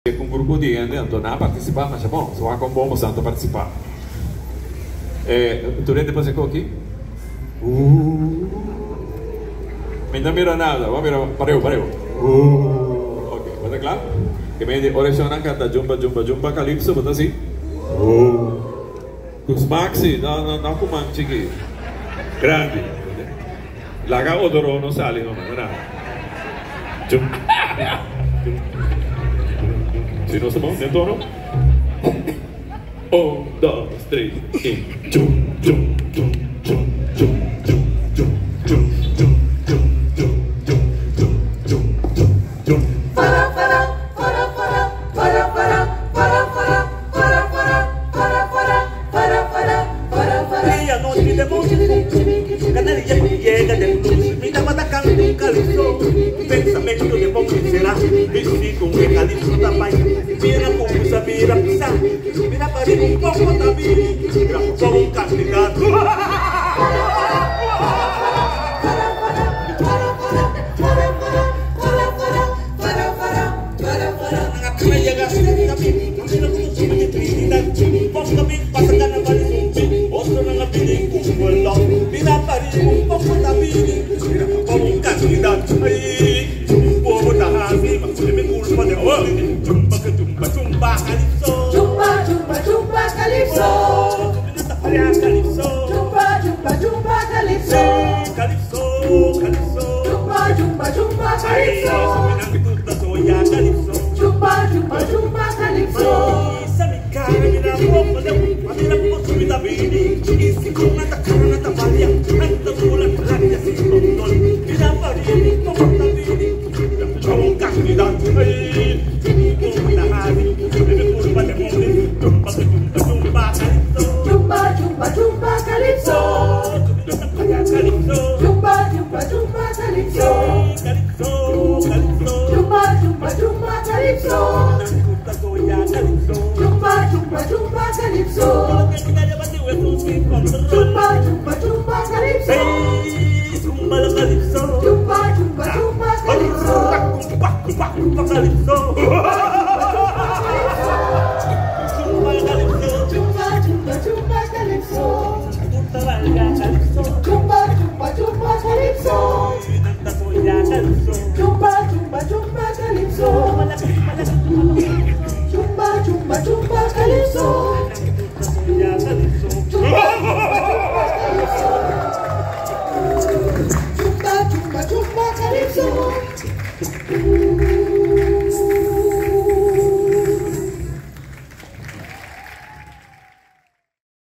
Com um grupo de gente, não estou a participar, mas é bom, só com bom santo participar. Tu depois ficou aqui? Não mira nada, vamos mirar, pareu. Ok, está claro? Que me diz, oração canta jumba, calypso, bota assim. Os maxi, não comando, chiqui. Grande. Laga odoro não sale, não é nada. Se não está bom, dentro não? 1, 2, 3 e pensamento de bom que será vestido um recalistro da paz. Vira pulsa, vira pisa, vira para um pouco da vida, vira como um candidato. Jumpa, calypso.